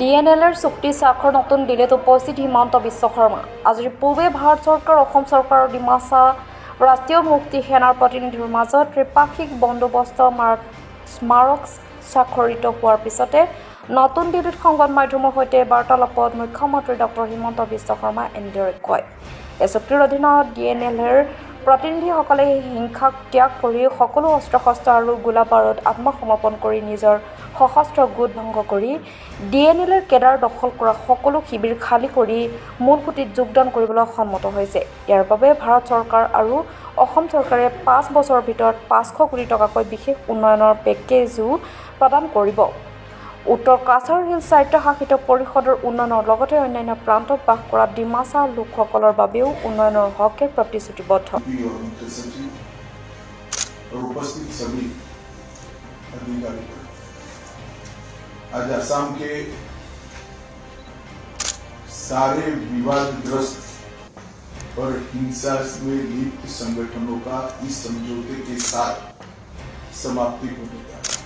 DNLৰ চুক্তি স্বাক্ষৰ নতুন দিল্লীত উপস্থিত হিমন্ত বিশ্ব শৰ্মা। আজিৰ পূৰ্বে ভাৰত চৰকাৰ, অসম চৰকাৰ আৰু ডিমাছা ৰাষ্ট্ৰীয় মুক্তি সেনাৰ প্ৰতিনিধিৰ মাজত ত্ৰিপাক্ষিক বন্দোবস্ত স্মাৰক স্বাক্ষৰিত হোৱাৰ পিছতে নতুন দিল্লীত সংবাদ মাধ্যমৰ সৈতে বাৰ্তালাপত মুখ্যমন্ত্ৰী ডক্টৰ হিমন্ত বিশ্ব শৰ্মাই এনেদৰে কয়। এই চুক্তিৰ অধীনত DNLৰ প্ৰতিনিধিসকলে হিংসাক ত্যাগ কৰি সকলো অস্ত্ৰ-শস্ত্ৰ আৰু গোলা-বাৰুদ আত্মসমৰ্পণ কৰি নিজৰ সশস্ত্ৰ গোট ভংগ কৰি DNLৰ কেডাৰ দখল কৰা সকলো শিবিৰ খালী কৰি মূল সুঁতিত যোগদান কৰিবলৈ সন্মত হৈছে। ইয়াৰ বাবে ভাৰত চৰকাৰ আৰু অসম চৰকাৰে 5 বছৰৰ ভিতৰত 500 কোটি টকাকৈ বিশেষ উন্নয়নৰ পেকেজো প্ৰদান কৰিব। উত্তৰ কাছাৰ হিল স্বায়ত্তশাসিত পৰিষদৰ উন্নয়নৰ লগতে অন্যান্য প্ৰান্তত বাস কৰা ডিমাছা লোকসকলৰ বাবেও উন্নয়নৰ হকে প্ৰতিশ্ৰুতিবদ্ধ। आज असम के सारे विवादग्रस्त और हिंसा में लिप्त संगठनों का इस समझौते के साथ समाप्ति होने जा रहा है।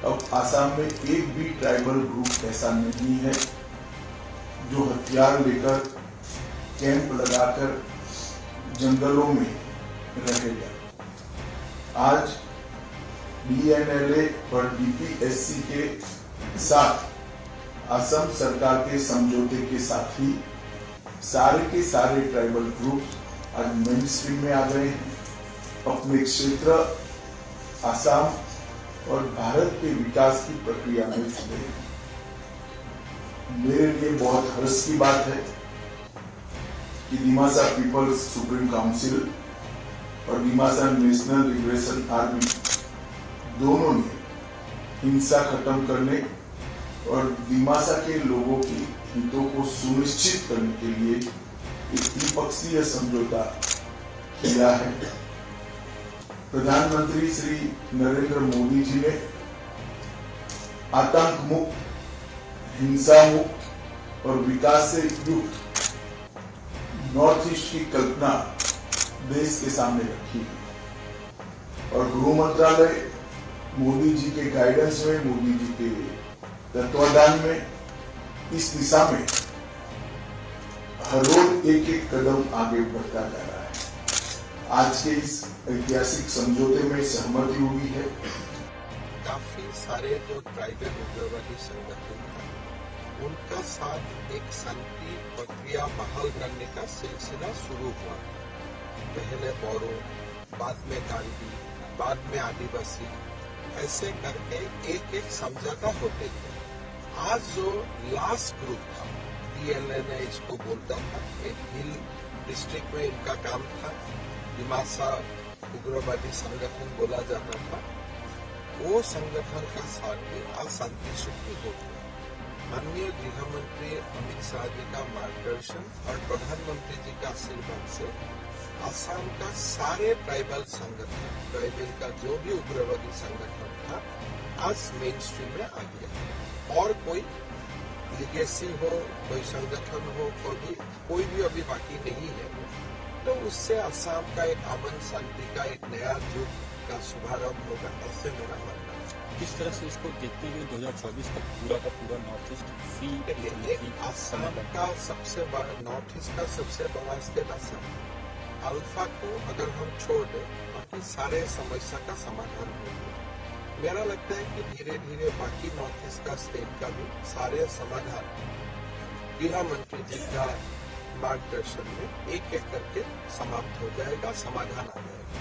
अब असम में एक भी ट्राइबल ग्रुप ऐसा नहीं है जो हथियार लेकर कैंप लगाकर जंगलों में रहेगा। आज DNLA और DPSC के साथ असम सरकार के समझौते के साथ ही सारे के सारे ट्राइबल ग्रुप आज मेन स्ट्रीम में आ गए हैं। अपने क्षेत्र असम और भारत के विकास की प्रक्रिया में जुड़े हैं। मेरे लिए बहुत हर्ष की बात है कि डिमासा पीपल्स सुप्रीम काउंसिल और डिमासा नेशनल लिबरेशन आर्मी दोनों ने हिंसा खत्म करने और डिमासा के लोगों के हितों को सुनिश्चित करने के लिए एक द्विपक्षीय समझौता किया है। प्रधानमंत्री श्री नरेंद्र मोदी जी ने आतंक मुक्त, हिंसा मुक्त और विकास से युक्त नॉर्थ ईस्ट की कल्पना देश के सामने रखी है और गृह मंत्रालय मोदी जी के गाइडेंस में, मोदी जी के तत्वाधान में इस दिशा में हर रोज एक एक कदम आगे बढ़ता जा रहा है। आज के इस ऐतिहासिक समझौते में सहमति हुई है। काफी सारे जो ट्राइबल उग्रवादी संगठन था उनका साथ एक शांति प्रक्रिया बहाल करने का सिलसिला शुरू हुआ। पहले बोरो, बाद में गांधी, बाद में आदिवासी, ऐसे करके एक एक समझौता होते थे। आज जो लास्ट ग्रुप था, DNLA इसको बोलता था, एक हिल डिस्ट्रिक्ट में इनका काम था, डिमासा उग्रवादी संगठन बोला जाता था। वो संगठन का साथ में आज शांति चुक्ति हो गई। माननीय गृह मंत्री अमित शाह जी का मार्गदर्शन और प्रधानमंत्री जी का आशीर्वाद से असम का सारे ट्राइबल संगठन, ट्राइबल का जो भी उग्रवादी संगठन था आज मेन स्ट्रीम में आ गया। और कोई लीगेसी हो, कोई संगठन हो, कोई भी अभी बाकी नहीं है। तो उससे असम का एक अमन शांति का एक नया युग का शुभारंभ होगा, ऐसे मेरा मानना है। किस तरह से इसको देखते हुए 2024 तक पूरा का पूरा नॉर्थ ईस्ट फ्री असम का सबसे बड़ा, नॉर्थ ईस्ट का सबसे बड़ा स्टेट असम। अल्फा को अगर हम छोड़ दें बाकी सारे समस्या का समाधान होगा। मेरा लगता है कि धीरे धीरे बाकी नॉर्थ ईस्ट का स्टेट का भी सारे समाधान गृह मंत्री जी का मार्गदर्शन में एक एक करके समाप्त हो जाएगा, समाधान आ जाएगा।